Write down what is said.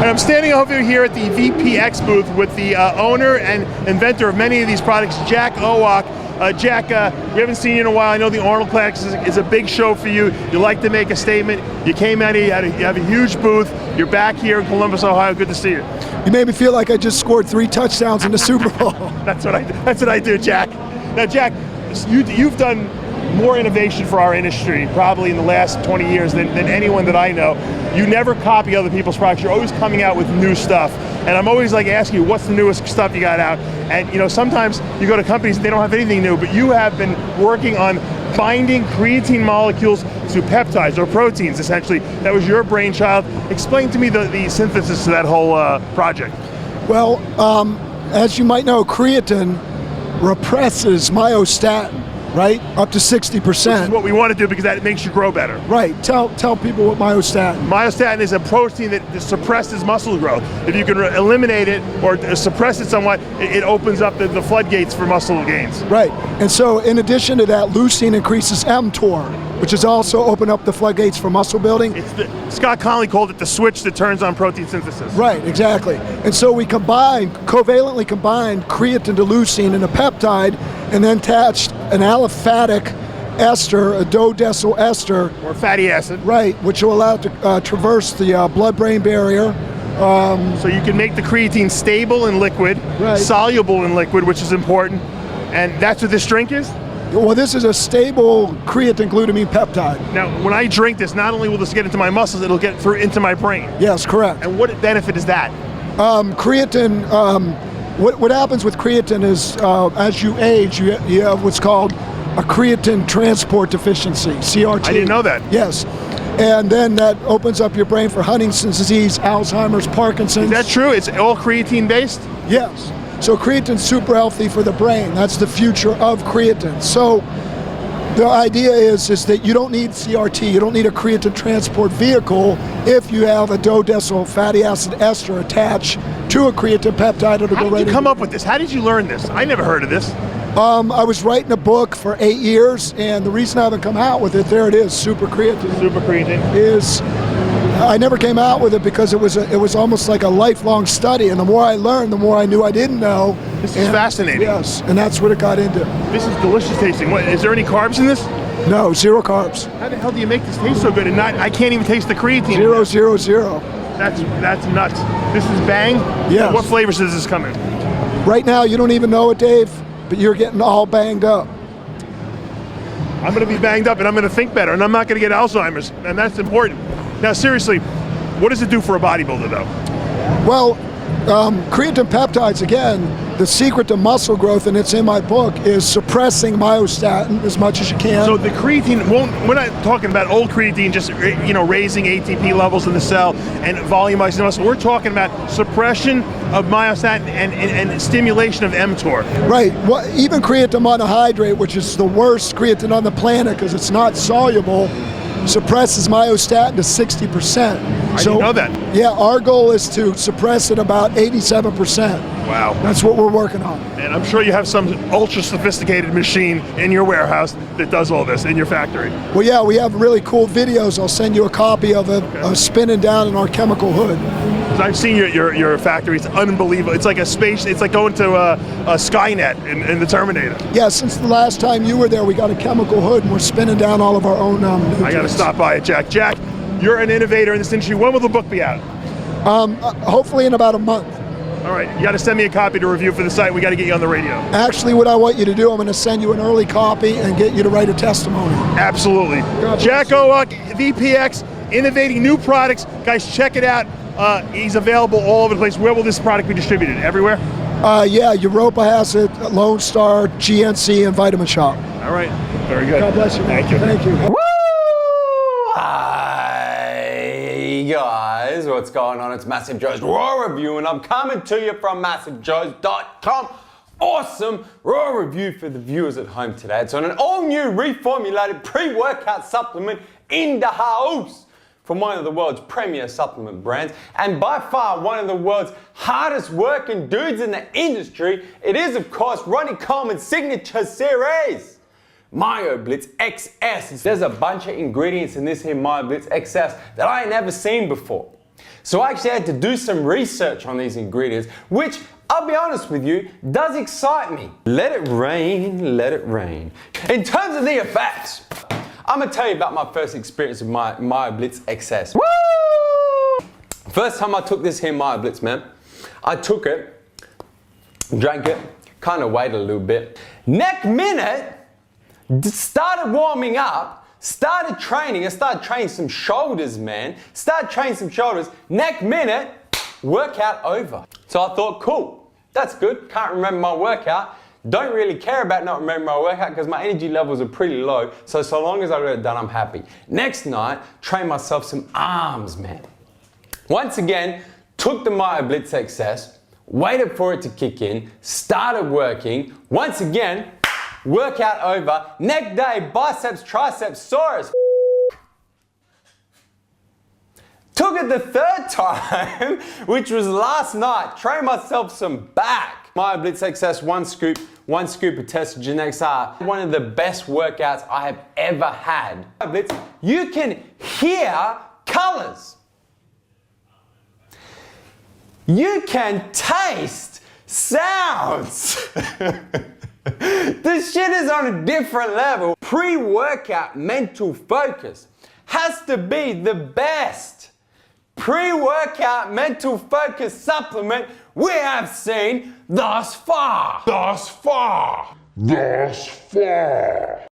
And I'm standing over here at the VPX booth with the owner and inventor of many of these products, Jack Owoc. Jack, we haven't seen you in a while. I know the Arnold Classics is a big show for you. You like to make a statement. You came out here, you have a huge booth. You're back here in Columbus, Ohio. Good to see you. You made me feel like I just scored 3 touchdowns in the Super Bowl. That's what I do, Jack. Now, Jack, you've done more innovation for our industry probably in the last 20 years than anyone that I know. You never copy other people's products. You're always coming out with new stuff. And I'm always like asking you, what's the newest stuff you got out? And you know, sometimes you go to companies, they don't have anything new, but you have been working on binding creatine molecules to peptides or proteins, essentially. That was your brainchild. Explain to me the synthesis to that whole project. Well, as you might know, creatine represses myostatin, right? Up to 60%. Which is what we want to do because that makes you grow better. Right. Tell people what myostatin. Myostatin is a protein that suppresses muscle growth. If you can eliminate it or suppress it somewhat, it opens up the floodgates for muscle gains. Right. And so in addition to that, leucine increases mTOR, which has also opened up the floodgates for muscle building. Scott Conley called it the switch that turns on protein synthesis. Right, exactly. And so we covalently combined creatine to leucine in a peptide and then attached an aliphatic ester, a dodecyl ester. Or fatty acid. Right, which will allow it to traverse the blood-brain barrier. So you can make the creatine stable in liquid, right, soluble in liquid, which is important. And that's what this drink is? Well, this is a stable creatine glutamine peptide. Now, when I drink this, not only will this get into my muscles, it'll get through into my brain. Yes, correct. And what benefit is that? Creatine, what happens with creatine is as you age, you have what's called a creatine transport deficiency, CRT. I didn't know that. Yes. And then that opens up your brain for Huntington's disease, Alzheimer's, Parkinson's. Is that true? It's all creatine based? Yes. So creatine's super healthy for the brain. That's the future of creatine. So the idea is that you don't need CRT, you don't need a creatine transport vehicle if you have a dodecyl fatty acid ester attached to a creatine peptide. It'll go right. How did you come up with this? How did you learn this? I never heard of this. I was writing a book for 8 years, and the reason I haven't come out with it, there it is, super creatine. Super creatine. Is I never came out with it because it was almost like a lifelong study, and the more I learned, the more I knew I didn't know. This is fascinating. Yes, and that's what it got into. This is delicious tasting. What, is there any carbs in this? No, 0 carbs. How the hell do you make this taste so good and not? I can't even taste the creatine. 0, 0, 0. That's nuts. This is Bang? Yes. What flavors does this come in? Right now, you don't even know it, Dave, but you're getting all banged up. I'm going to be banged up and I'm going to think better and I'm not going to get Alzheimer's, and that's important. Now seriously, what does it do for a bodybuilder though? Well, creatine peptides, again, the secret to muscle growth, and it's in my book, is suppressing myostatin as much as you can. So the creatine won't, we're not talking about old creatine just raising ATP levels in the cell and volumizing the muscle. We're talking about suppression of myostatin and stimulation of mTOR. Right, well, even creatine monohydrate, which is the worst creatine on the planet because it's not soluble, suppresses myostatin to 60%. I didn't know that. Yeah, our goal is to suppress it about 87%. Wow. That's what we're working on. And I'm sure you have some ultra sophisticated machine in your warehouse that does all this in your factory. Well, yeah, we have really cool videos. I'll send you a copy of it spinning down in our chemical hood. I've seen your factory. It's unbelievable. It's like a space. It's like going to a Skynet in the Terminator. Yeah, since the last time you were there, we got a chemical hood and we're spinning down all of our own I got to stop by it, Jack. Jack, you're an innovator in this industry. When will the book be out? Hopefully in about a month. All right, you got to send me a copy to review for the site. We got to get you on the radio. Actually, what I want you to do, I'm going to send you an early copy and get you to write a testimony. Absolutely. Jack Owoc, VPX, innovating new products. Guys, check it out. He's available all over the place. Where will this product be distributed? Everywhere? Yeah, Europa has it, Lone Star, GNC, and Vitamin Shop. All right, very good. God bless you. Thank you. Thank you. Woo! Hi guys, what's going on? It's Massive Joe's Raw Review, and I'm coming to you from MassiveJoes.com. Awesome raw review for the viewers at home today. It's on an all-new reformulated pre-workout supplement in the house from one of the world's premier supplement brands, and by far one of the world's hardest working dudes in the industry. It is, of course, Ronnie Coleman's signature series, MyoBlitz XS. There's a bunch of ingredients in this here MyoBlitz XS that I ain't never seen before. So I actually had to do some research on these ingredients, which, I'll be honest with you, does excite me. Let it rain, let it rain. In terms of the effects, I'm gonna tell you about my first experience with my Blitz XS. Woo! First time I took this here Maya Blitz, man, I took it, drank it, kind of waited a little bit. Next minute, started warming up, started training. I started training some shoulders, man. Started training some shoulders. Next minute, workout over. So I thought, cool, that's good. Can't remember my workout. Don't really care about not remembering my workout because my energy levels are pretty low. So long as I got it done, I'm happy. Next night, train myself some arms, man. Once again, took the Maya Blitz XS, waited for it to kick in, started working. Once again, workout over. Next day, biceps, triceps, sore as Took it the third time, which was last night. Trained myself some back. Maya Blitz XS, one scoop of testogen XR. One of the best workouts I have ever had. Blitz, you can hear colors. You can taste sounds. This shit is on a different level. Pre-workout mental focus has to be the best pre-workout mental focus supplement we have seen thus far.